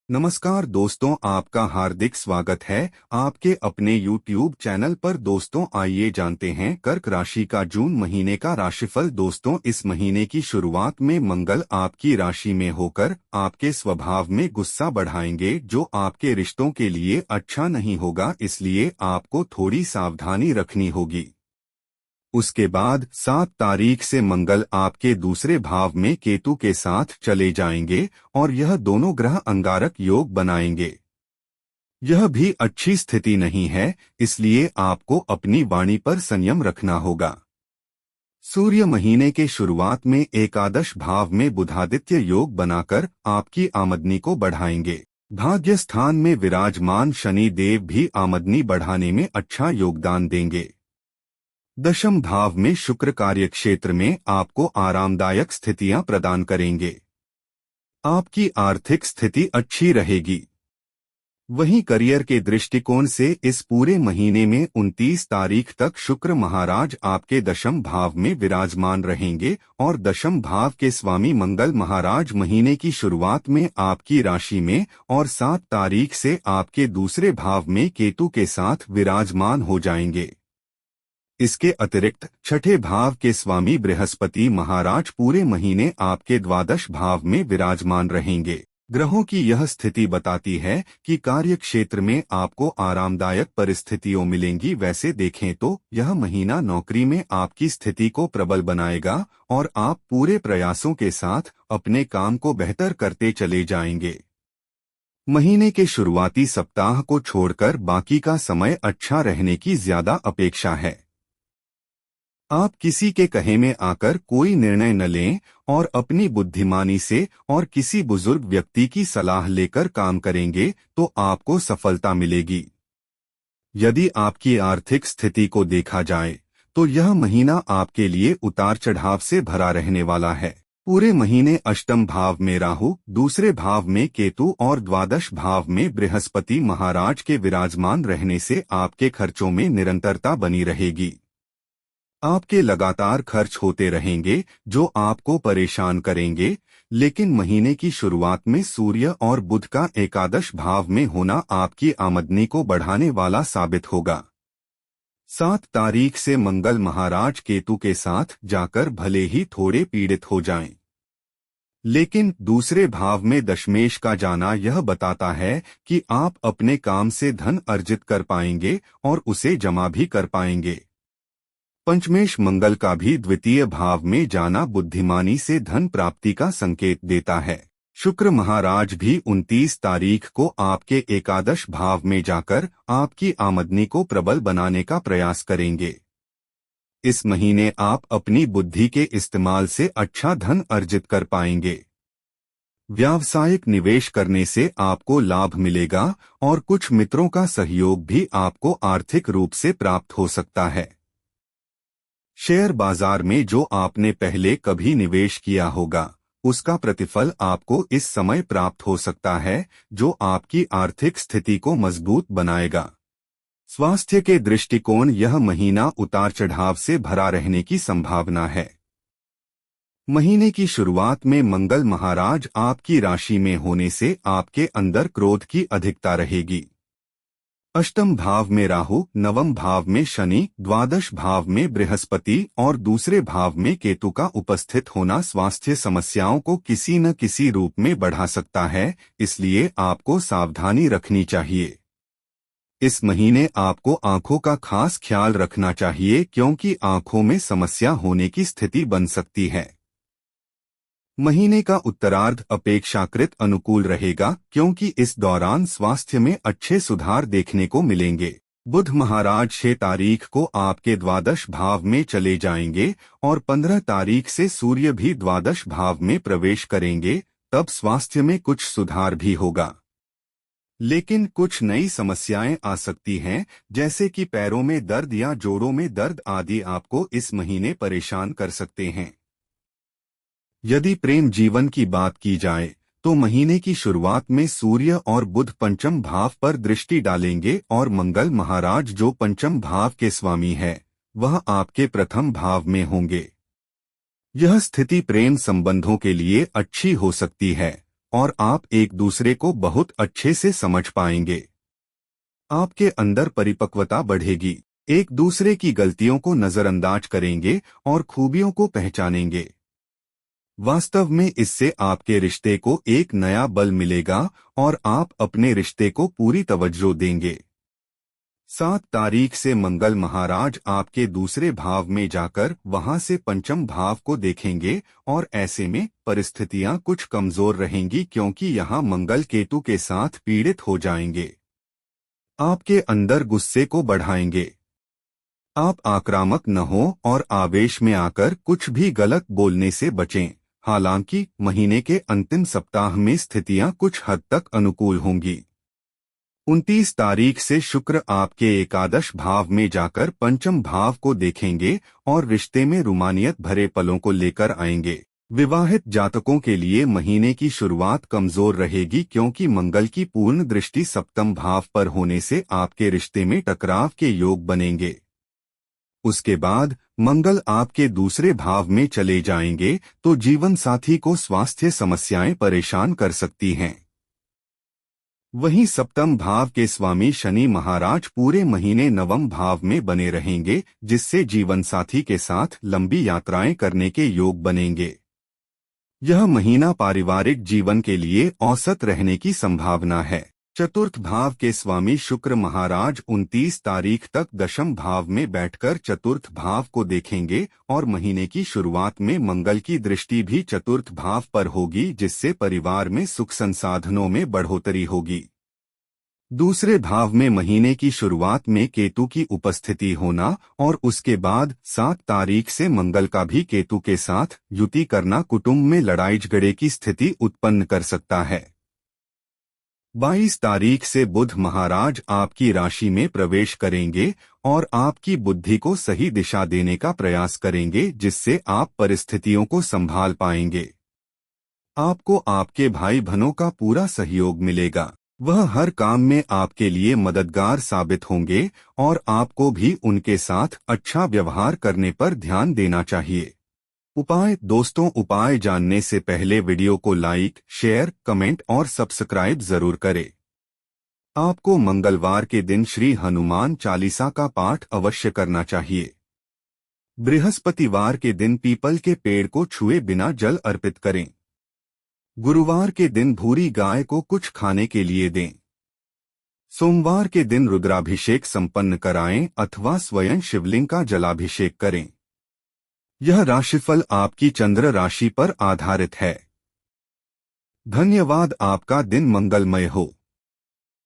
नमस्कार दोस्तों, आपका हार्दिक स्वागत है आपके अपने YouTube चैनल पर। दोस्तों आइए जानते हैं कर्क राशि का जून महीने का राशिफल। दोस्तों इस महीने की शुरुआत में मंगल आपकी राशि में होकर आपके स्वभाव में गुस्सा बढ़ाएंगे, जो आपके रिश्तों के लिए अच्छा नहीं होगा, इसलिए आपको थोड़ी सावधानी रखनी होगी। उसके बाद 7 तारीख से मंगल आपके दूसरे भाव में केतु के साथ चले जाएंगे और यह दोनों ग्रह अंगारक योग बनाएंगे। यह भी अच्छी स्थिति नहीं है, इसलिए आपको अपनी वाणी पर संयम रखना होगा। सूर्य महीने के शुरुआत में एकादश भाव में बुधादित्य योग बनाकर आपकी आमदनी को बढ़ाएंगे। भाग्य स्थान में विराजमान शनि देव भी आमदनी बढ़ाने में अच्छा योगदान देंगे। दशम भाव में शुक्र कार्य क्षेत्र में आपको आरामदायक स्थितियां प्रदान करेंगे। आपकी आर्थिक स्थिति अच्छी रहेगी। वहीं करियर के दृष्टिकोण से इस पूरे महीने में 29 तारीख तक शुक्र महाराज आपके दशम भाव में विराजमान रहेंगे और दशम भाव के स्वामी मंगल महाराज महीने की शुरुआत में आपकी राशि में और 7 तारीख से आपके दूसरे भाव में केतु के साथ विराजमान हो जाएंगे। इसके अतिरिक्त छठे भाव के स्वामी बृहस्पति महाराज पूरे महीने आपके द्वादश भाव में विराजमान रहेंगे। ग्रहों की यह स्थिति बताती है कि कार्य क्षेत्र में आपको आरामदायक परिस्थितियां मिलेंगी। वैसे देखें तो यह महीना नौकरी में आपकी स्थिति को प्रबल बनाएगा और आप पूरे प्रयासों के साथ अपने काम को बेहतर करते चले जाएंगे। महीने के शुरुआती सप्ताह को छोड़कर बाकी का समय अच्छा रहने की ज्यादा अपेक्षा है। आप किसी के कहे में आकर कोई निर्णय न लें और अपनी बुद्धिमानी से और किसी बुजुर्ग व्यक्ति की सलाह लेकर काम करेंगे तो आपको सफलता मिलेगी। यदि आपकी आर्थिक स्थिति को देखा जाए तो यह महीना आपके लिए उतार चढ़ाव से भरा रहने वाला है। पूरे महीने अष्टम भाव में राहु, दूसरे भाव में केतु और द्वादश भाव में बृहस्पति महाराज के विराजमान रहने से आपके खर्चों में निरंतरता बनी रहेगी। आपके लगातार खर्च होते रहेंगे जो आपको परेशान करेंगे, लेकिन महीने की शुरुआत में सूर्य और बुध का एकादश भाव में होना आपकी आमदनी को बढ़ाने वाला साबित होगा। 7 तारीख से मंगल महाराज केतु के साथ जाकर भले ही थोड़े पीड़ित हो जाएं, लेकिन दूसरे भाव में दशमेश का जाना यह बताता है कि आप अपने काम से धन अर्जित कर पाएंगे और उसे जमा भी कर पाएंगे। पंचमेश मंगल का भी द्वितीय भाव में जाना बुद्धिमानी से धन प्राप्ति का संकेत देता है। शुक्र महाराज भी 29 तारीख को आपके एकादश भाव में जाकर आपकी आमदनी को प्रबल बनाने का प्रयास करेंगे। इस महीने आप अपनी बुद्धि के इस्तेमाल से अच्छा धन अर्जित कर पाएंगे। व्यावसायिक निवेश करने से आपको लाभ मिलेगा और कुछ मित्रों का सहयोग भी आपको आर्थिक रूप से प्राप्त हो सकता है। शेयर बाजार में जो आपने पहले कभी निवेश किया होगा उसका प्रतिफल आपको इस समय प्राप्त हो सकता है, जो आपकी आर्थिक स्थिति को मजबूत बनाएगा। स्वास्थ्य के दृष्टिकोण यह महीना उतार चढ़ाव से भरा रहने की संभावना है। महीने की शुरुआत में मंगल महाराज आपकी राशि में होने से आपके अंदर क्रोध की अधिकता रहेगी। अष्टम भाव में राहु, नवम भाव में शनि, द्वादश भाव में बृहस्पति और दूसरे भाव में केतु का उपस्थित होना स्वास्थ्य समस्याओं को किसी न किसी रूप में बढ़ा सकता है, इसलिए आपको सावधानी रखनी चाहिए। इस महीने आपको आंखों का खास ख्याल रखना चाहिए क्योंकि आंखों में समस्या होने की स्थिति बन सकती है। महीने का उत्तरार्ध अपेक्षाकृत अनुकूल रहेगा क्योंकि इस दौरान स्वास्थ्य में अच्छे सुधार देखने को मिलेंगे। बुध महाराज 6 तारीख को आपके द्वादश भाव में चले जाएंगे और 15 तारीख से सूर्य भी द्वादश भाव में प्रवेश करेंगे। तब स्वास्थ्य में कुछ सुधार भी होगा, लेकिन कुछ नई समस्याएं आ सकती हैं, जैसे कि पैरों में दर्द या जोड़ों में दर्द आदि आपको इस महीने परेशान कर सकते हैं। यदि प्रेम जीवन की बात की जाए तो महीने की शुरुआत में सूर्य और बुध पंचम भाव पर दृष्टि डालेंगे और मंगल महाराज जो पंचम भाव के स्वामी है वह आपके प्रथम भाव में होंगे। यह स्थिति प्रेम संबंधों के लिए अच्छी हो सकती है और आप एक दूसरे को बहुत अच्छे से समझ पाएंगे। आपके अंदर परिपक्वता बढ़ेगी, एक दूसरे की गलतियों को नजरअंदाज करेंगे और खूबियों को पहचानेंगे। वास्तव में इससे आपके रिश्ते को एक नया बल मिलेगा और आप अपने रिश्ते को पूरी तवज्जो देंगे। 7 तारीख से मंगल महाराज आपके दूसरे भाव में जाकर वहां से पंचम भाव को देखेंगे और ऐसे में परिस्थितियां कुछ कमजोर रहेंगी क्योंकि यहां मंगल केतु के साथ पीड़ित हो जाएंगे। आपके अंदर गुस्से को बढ़ाएंगे। आप आक्रामक न हो और आवेश में आकर कुछ भी गलत बोलने से बचें। हालांकि महीने के अंतिम सप्ताह में स्थितियां कुछ हद तक अनुकूल होंगी। 29 तारीख से शुक्र आपके एकादश भाव में जाकर पंचम भाव को देखेंगे और रिश्ते में रुमानियत भरे पलों को लेकर आएंगे। विवाहित जातकों के लिए महीने की शुरुआत कमजोर रहेगी क्योंकि मंगल की पूर्ण दृष्टि सप्तम भाव पर होने से आपके रिश्ते में टकराव के योग बनेंगे। उसके बाद मंगल आपके दूसरे भाव में चले जाएंगे तो जीवन साथी को स्वास्थ्य समस्याएं परेशान कर सकती हैं। वहीं सप्तम भाव के स्वामी शनि महाराज पूरे महीने नवम भाव में बने रहेंगे, जिससे जीवन साथी के साथ लंबी यात्राएं करने के योग बनेंगे। यह महीना पारिवारिक जीवन के लिए औसत रहने की संभावना है। चतुर्थ भाव के स्वामी शुक्र महाराज 29 तारीख तक दशम भाव में बैठकर चतुर्थ भाव को देखेंगे और महीने की शुरुआत में मंगल की दृष्टि भी चतुर्थ भाव पर होगी, जिससे परिवार में सुख संसाधनों में बढ़ोतरी होगी। दूसरे भाव में महीने की शुरुआत में केतु की उपस्थिति होना और उसके बाद 7 तारीख से मंगल का भी केतु के साथ युति करना कुटुंब में लड़ाई झगड़े की स्थिति उत्पन्न कर सकता है। 22 तारीख से बुध महाराज आपकी राशि में प्रवेश करेंगे और आपकी बुद्धि को सही दिशा देने का प्रयास करेंगे, जिससे आप परिस्थितियों को संभाल पाएंगे। आपको आपके भाई बहनों का पूरा सहयोग मिलेगा। वह हर काम में आपके लिए मददगार साबित होंगे और आपको भी उनके साथ अच्छा व्यवहार करने पर ध्यान देना चाहिए। उपाय दोस्तों, उपाय जानने से पहले वीडियो को लाइक, शेयर, कमेंट और सब्सक्राइब जरूर करें। आपको मंगलवार के दिन श्री हनुमान चालीसा का पाठ अवश्य करना चाहिए। बृहस्पतिवार के दिन पीपल के पेड़ को छुए बिना जल अर्पित करें। गुरुवार के दिन भूरी गाय को कुछ खाने के लिए दें। सोमवार के दिन रुद्राभिषेक संपन्न कराएं अथवा स्वयं शिवलिंग का जलाभिषेक करें। यह राशिफल आपकी चंद्र राशि पर आधारित है। धन्यवाद। आपका दिन मंगलमय हो।